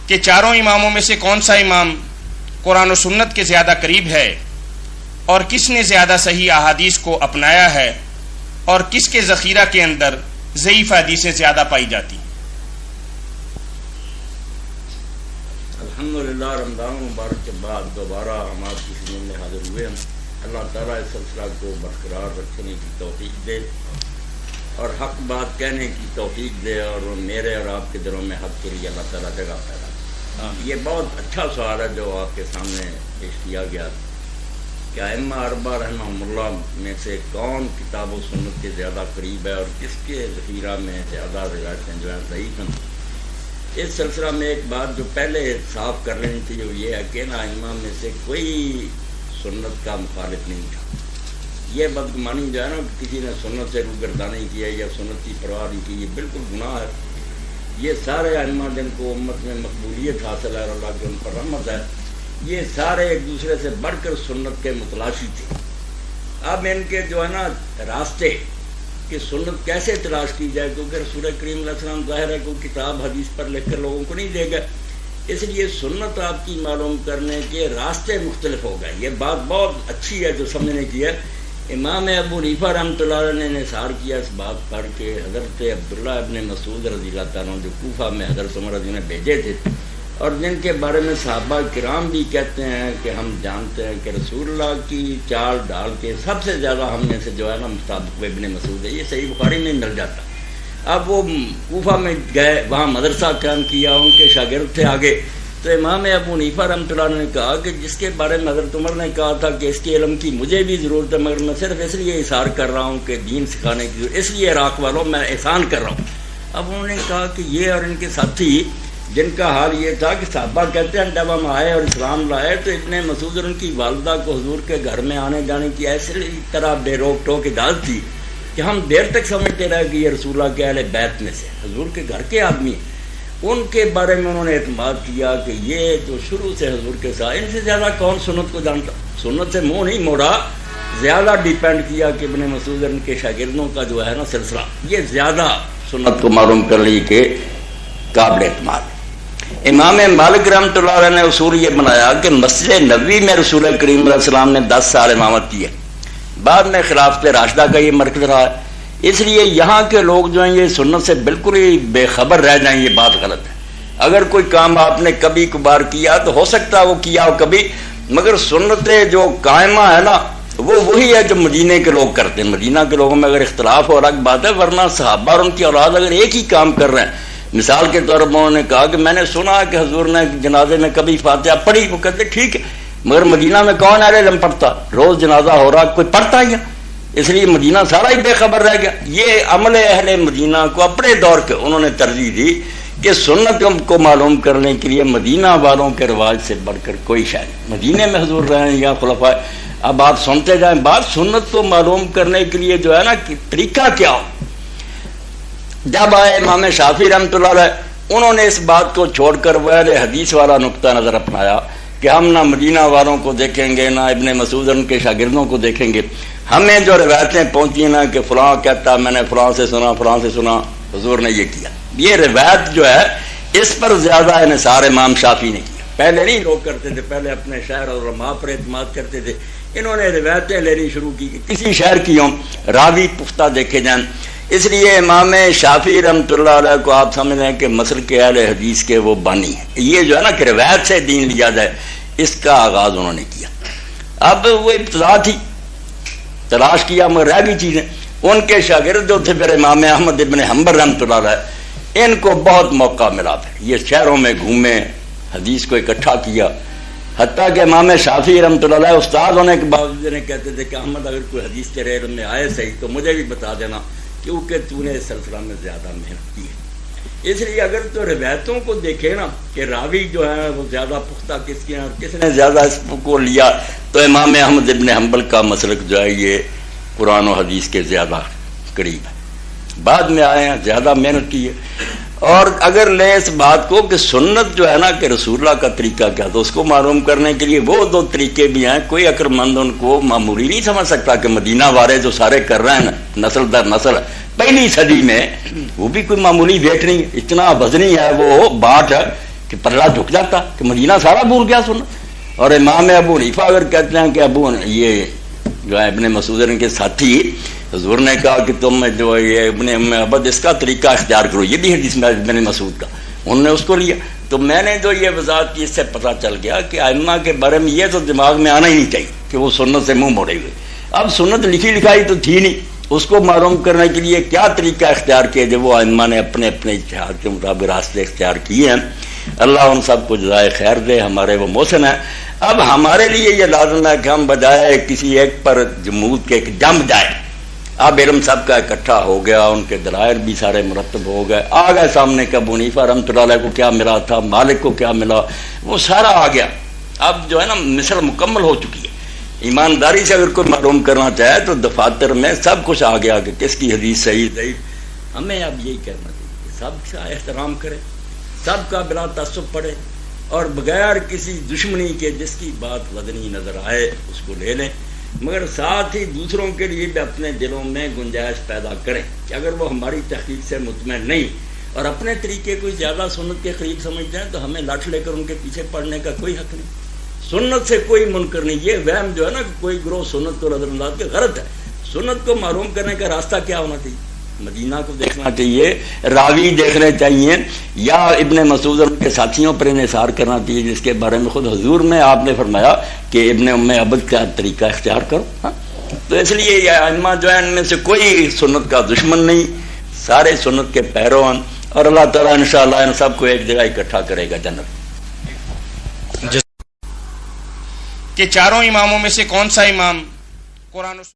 کہ چاروں اماموں میں سے کون سا امام قرآن و سنت کے زیادہ قریب ہے اور کس نے زیادہ صحیح احادیث کو اپنایا ہے اور کس کے ذخیرہ کے اندر ضعیف حدیثیں زیادہ پائی جاتی ہیں۔ الحمدللہ رمضان مبارک کے بعد دوبارہ ہم آپ کی خدمت میں حاضر ہوئے ہیں۔ اللہ تعالیٰ اس سلسلہ کو برقرار رکھنے کی توفیق دے اور حق بات کہنے کی توفیق دے، اور میرے اور آپ کے دلوں میں حق کے لیے اللہ تعالیٰ جگہ پیدا۔ یہ بہت اچھا سوال ہے جو آپ کے سامنے پیش کیا گیا کہ ائمہ اربعہ رحمہم اللہ میں سے کون کتاب و سنت کے زیادہ قریب ہے اور کس کے ذخیرہ میں زیادہ روایتیں جو ہیں ضعیف ہیں۔ اس سلسلہ میں ایک بات جو پہلے صاف کر لینی تھی جو یہ ہے کہ نا ائمہ میں سے کوئی سنت کا مخالف نہیں تھا۔ یہ بدگمانی جو ہے نا کسی نے سنت سے روگردانی کی ہے یا سنت کی پرواہ نہیں کی، یہ بالکل گناہ ہے۔ یہ سارے ائمہ جن کو امت میں مقبولیت حاصل ہے اور اللہ کی ان پر رحمت ہے، یہ سارے ایک دوسرے سے بڑھ کر سنت کے متلاشی تھے۔ اب ان کے جو ہے نا راستے کہ سنت کیسے تلاش کی جائے، کیونکہ رسول کریم علیہ السلام ظاہر ہے کوئی کتاب حدیث پر لکھ کر لوگوں کو نہیں دے گا، اس لیے سنت آپ کی معلوم کرنے کے راستے مختلف ہو گئے۔ یہ بات بہت اچھی ہے جو سمجھنے کی ہے۔ امام ابو حنیفہ رحمۃ اللہ علیہ نے انحصار کیا اس بات پر کہ حضرت عبداللہ ابن مسعود رضی اللہ تعالیٰ عنہ جو کوفہ میں حضرت عمر رضی اللہ نے بھیجے تھے اور جن کے بارے میں صحابہ کرام بھی کہتے ہیں کہ ہم جانتے ہیں کہ رسول اللہ کی چال ڈال کے سب سے زیادہ ہم میں سے جو ہے نا مصطفیٰ ابن مسعود ہے، یہ صحیح بخاری میں مل جاتا۔ اب وہ کوفہ میں گئے، وہاں مدرسہ قائم کیا، ان کے شاگرد تھے آگے، تو امام ابو حنیفہ رحمۃ اللہ نے کہا کہ جس کے بارے میں حضرت عمر نے کہا تھا کہ اس کے علم کی مجھے بھی ضرورت ہے، مگر میں صرف اس لیے اظہار کر رہا ہوں کہ دین سکھانے کی ضرورت، اس لیے عراق والوں میں احسان کر رہا ہوں۔ اب انہوں نے کہا کہ یہ اور ان کے ساتھی جن کا حال یہ تھا کہ صحابہ کہتے ہیں جب ہم آئے اور اسلام لائے تو ابن مسعود اور ان کی والدہ کو حضور کے گھر میں آنے جانے کی ایسی طرح بے روک ٹوک اجازت تھی کہ ہم دیر تک سمجھتے رہے کہ یہ رسول اللہ کے اہل بیت میں سے حضور کے گھر کے آدمی ہیں۔ ان کے بارے میں انہوں نے اعتماد کیا کہ یہ جو شروع سے حضور کے ساتھ، ان سے زیادہ کون سنت کو جانتا، سنت سے منہ نہیں موڑا، زیادہ ڈیپینڈ کیا کہ ابن مسعود اور ان کے شاگردوں کا جو ہے نا سلسلہ یہ زیادہ سنت کو معلوم کر لی کہ قابل اعتماد۔ امام مالک رحمۃ اللہ علیہ نے اصول یہ بنایا کہ مسجد نبوی میں رسول کریم علیہ السلام نے 10 سال امامت کی ہے، بعد میں خلافت راشدہ کا یہ مرکز رہا ہے، اس لیے یہاں کے لوگ جو ہیں یہ سنت سے بالکل ہی بے خبر رہ جائیں، یہ بات غلط ہے۔ اگر کوئی کام آپ نے کبھی کبھار کیا تو ہو سکتا ہے وہ کیا ہو کبھی، مگر سنت جو قائمہ ہے نا وہ وہی ہے جو مدینے کے لوگ کرتے ہیں۔ مدینہ کے لوگوں میں اگر اختلاف ہو الگ بات ہے، ورنہ صحابہ اور ان کی اولاد اگر ایک ہی کام کر رہے ہیں، مثال کے طور پر انہوں نے کہا کہ میں نے سنا کہ حضور نے جنازے میں کبھی فاتحہ پڑھی، وہ کہتے ٹھیک ہے، مگر مدینہ میں کون اہل علم پڑھتا، روز جنازہ ہو رہا کوئی پڑھتا ہی ہے، اس لیے مدینہ سارا ہی بے خبر رہ گیا۔ یہ عمل اہل مدینہ کو اپنے دور کے انہوں نے ترجیح دی کہ سنت کو معلوم کرنے کے لیے مدینہ والوں کے رواج سے بڑھ کر کوئی شے نہیں۔ مدینے میں حضور رہے ہیں یا خلفاء، اب آپ سنتے جائیں بات، سنت کو معلوم کرنے کے لیے جو ہے نا طریقہ کیا ہو۔ جب آئے امام شافعی رحمۃ اللہ علیہ، انہوں نے اس بات کو چھوڑ کر وہ اہل حدیث والا نقطہ نظر اپنایا کہ ہم نہ مدینہ والوں کو دیکھیں گے، نہ ابن مسعود ان کے شاگردوں کو دیکھیں گے، ہمیں جو روایتیں پہنچی نا کہ فلاں کہتا میں نے فلاں سے سنا، فلاں سے سنا، حضور نے یہ کیا، یہ روایت جو ہے اس پر زیادہ انحصار امام شافعی نے کیا۔ پہلے نہیں لوگ کرتے تھے، پہلے اپنے شہر اور علماء پر اعتماد کرتے تھے، انہوں نے روایتیں لینی شروع کی کہ کسی شہر کی ہوں راوی پختہ دیکھے جائیں۔ اس لیے امام شافعی رحمۃ اللہ علیہ کو آپ سمجھ رہے ہیں کہ مسلک اہل حدیث کے وہ بانی ہیں۔ یہ جو ہے نا کہ روایت سے دین لیا جائے، اس کا آغاز انہوں نے کیا۔ اب وہ ابتدا تھی، تلاش کیا مگر رہ گئی چیزیں۔ ان کے شاگرد جو تھے پھر امام احمد ابن حنبل رحمۃ اللہ علیہ، ان کو بہت موقع ملا، پھر یہ شہروں میں گھومے، حدیث کو اکٹھا کیا، حتیٰ کہ امام شافعی رحمۃ اللہ علیہ استاد ہونے کے باوجود انہیں کہتے تھے کہ احمد اگر کوئی حدیث تیرے علم میں آئے صحیح تو مجھے بھی بتا دینا، کیونکہ تو نے اس سلسلہ میں زیادہ محنت کی ہے۔ اس لیے اگر تو روایتوں کو دیکھے نا کہ راوی جو ہے وہ زیادہ پختہ کس کے ہیں اور کس نے زیادہ اس کو لیا، تو امام احمد ابن حنبل کا مسلک جو ہے یہ قرآن و حدیث کے زیادہ قریب ہے، بعد میں آئے ہیں، زیادہ محنت کی ہے۔ اور اگر لیں اس بات کو کہ سنت جو ہے نا کہ رسول اللہ کا طریقہ کیا، تو اس کو معلوم کرنے کے لیے وہ 2 طریقے بھی ہیں۔ کوئی عقل مند ان کو معمولی نہیں سمجھ سکتا کہ مدینہ والے جو سارے کر رہے ہیں نسل در نسل پہلی صدی میں، وہ بھی کوئی معمولی ویٹ نہیں، اتنا وزنی ہے وہ بات ہے کہ کہ پلڑا جھک جاتا کہ مدینہ سارا بھول گیا سننا. اور امام ابو حنیفہ اگر کہتے ہیں کہ یہ جو ہے ابن مسعود کے ساتھی حضور نے کہا کہ تم جو یہ ابن ام عبد اس کا طریقہ اختیار کرو، یہ بھی حدیث میں ابن مسعود کا، انہوں نے اس کو لیا. تو میں نے جو یہ وضاحت کی اس سے پتہ چل گیا کہ ائمہ کے بارے میں یہ تو دماغ میں آنا ہی نہیں چاہیے کہ وہ سنت سے منہ موڑے ہوئے. اب سنت لکھی لکھائی تو تھی نہیں، اس کو معلوم کرنے کے لیے کیا طریقہ اختیار کیے جو وہ ائمہ نے اپنے اپنے اجتہاد کے مطابق راستے اختیار کیے ہیں. اللہ ان سب کو جزائے خیر دے، ہمارے وہ محسن ہیں. اب ہمارے لیے یہ لازم ہے کہ ہم بجائے کسی ایک پر جمود کے جم جائے. اب علم سب کا اکٹھا ہو گیا، ان کے دلائل بھی سارے مرتب ہو گئے، آ گئے سامنے کہ ابو حنیفہ رحمۃ اللہ علیہ کو کیا ملا تھا، مالک کو کیا ملا، وہ سارا آ گیا. اب جو ہے نا مثل مکمل ہو چکی ہے. ایمانداری سے اگر کوئی معلوم کرنا چاہے تو دفاتر میں سب کچھ آ گیا کہ کس کی حدیث صحیح ضعیف. ہمیں اب یہی کرنا چاہیے کہ سب کا احترام کرے، سب کا بلا تعصب پڑھے، اور بغیر کسی دشمنی کے جس کی بات وزنی نظر آئے اس کو لے لیں، مگر ساتھ ہی دوسروں کے لیے بھی اپنے دلوں میں گنجائش پیدا کریں کہ اگر وہ ہماری تحقیق سے مطمئن نہیں اور اپنے طریقے کو زیادہ سنت کے قریب سمجھتے ہیں تو ہمیں لٹ لے کر ان کے پیچھے پڑنے کا کوئی حق نہیں. سنت سے کوئی منکر نہیں. یہ وہم جو ہے نا کہ کوئی گروہ سنت کو نظر انداز کے غلط ہے. سنت کو معلوم کرنے کا راستہ کیا ہونا چاہیے؟ مدینہ کو دیکھنا چاہیے، راوی دیکھنے چاہیے، یا ابن مسعود کے ساتھیوں پر انحصار کرنا چاہیے جس کے بارے میں خود حضور نے آپ نے فرمایا کہ ابن ام عبد کا طریقہ اختیار کرو. تو اس لیے یہ ائمہ جو ہے ان میں سے کوئی سنت کا دشمن نہیں، سارے سنت کے پیرو ہیں، اور اللہ تعالیٰ انشاءاللہ ان سب کو ایک جگہ اکٹھا کرے گا جنت. کہ چاروں اماموں میں سے کون سا امام قرآن